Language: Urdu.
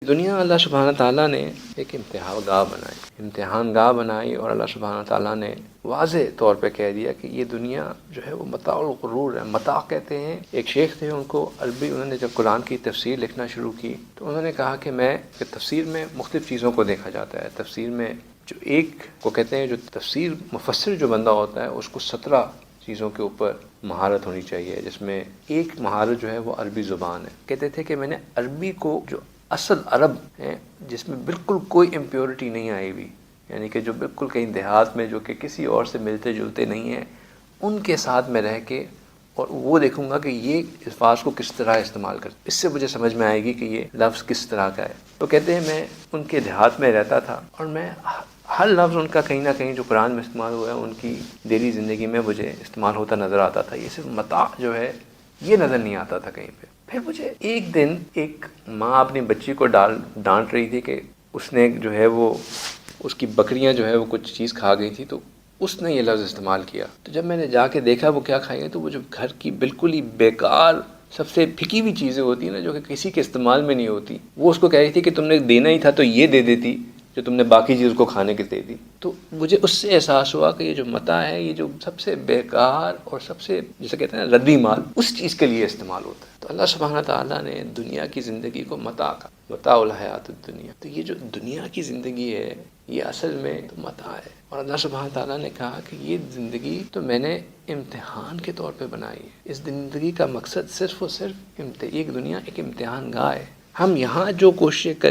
دنیا اللہ سبحانہ تعالیٰ نے ایک امتحان گاہ بنائی اور اللہ سبحانہ تعالیٰ نے واضح طور پہ کہہ دیا کہ یہ دنیا جو ہے وہ متاع الغرور ہے۔ متاع کہتے ہیں، ایک شیخ تھے، ان کو عربی، انہوں نے جب قرآن کی تفسیر لکھنا شروع کی تو انہوں نے کہا کہ تفسیر میں مختلف چیزوں کو دیکھا جاتا ہے۔ تفسیر میں جو ایک کو کہتے ہیں، جو تفسیر مفسر جو بندہ ہوتا ہے اس کو 17 چیزوں کے اوپر مہارت ہونی چاہیے، جس میں ایک مہارت جو ہے وہ عربی زبان ہے۔ کہتے تھے کہ میں نے عربی کو، جو اصل عرب ہے جس میں بالکل کوئی امپیورٹی نہیں آئی ہوئی، یعنی کہ جو بالکل کہیں دیہات میں جو کہ کسی اور سے ملتے جلتے نہیں ہیں، ان کے ساتھ میں رہ کے اور وہ دیکھوں گا کہ یہ الفاظ کو کس طرح استعمال کرتے، اس سے مجھے سمجھ میں آئے گی کہ یہ لفظ کس طرح کا ہے۔ تو کہتے ہیں میں ان کے دیہات میں رہتا تھا اور میں ہر لفظ ان کا کہیں نہ کہیں جو قرآن میں استعمال ہوا ہے ان کی ڈیلی زندگی میں مجھے استعمال ہوتا نظر آتا تھا۔ یہ صرف متاع جو ہے یہ نظر نہیں آتا تھا کہیں پہ۔ پھر مجھے ایک دن ایک ماں اپنی بچی کو ڈانٹ رہی تھی کہ اس نے جو ہے وہ اس کی بکریاں جو ہے وہ کچھ چیز کھا گئی تھی، تو اس نے یہ لفظ استعمال کیا۔ تو جب میں نے جا کے دیکھا وہ کیا کھائی گئی، تو وہ جو گھر کی بالکل ہی بیکار سب سے پھکی ہوئی چیزیں ہوتی ہیں نا، جو کہ کسی کے استعمال میں نہیں ہوتی، وہ اس کو کہہ رہی تھی کہ تم نے دینا ہی تھا تو یہ دے دیتی جو تم نے باقی چیز کو کھانے کے دے دی۔ تو مجھے اس سے احساس ہوا کہ یہ جو متاع ہے، یہ جو سب سے بیکار اور سب سے جسے کہتے ہیں ردی مال، اس چیز کے لیے استعمال ہوتا ہے۔ تو اللہ سبحانہ تعالیٰ نے دنیا کی زندگی کو متاع کہا، متاع الحیات الدنیا۔ تو یہ جو دنیا کی زندگی ہے یہ اصل میں تو متاع ہے، اور اللہ سبحانہ تعالیٰ نے کہا کہ یہ زندگی تو میں نے امتحان کے طور پہ بنائی ہے۔ اس زندگی کا مقصد صرف اور صرف ایک دنیا ایک امتحان گاہ ہے۔ ہم یہاں جو کوششیں کریں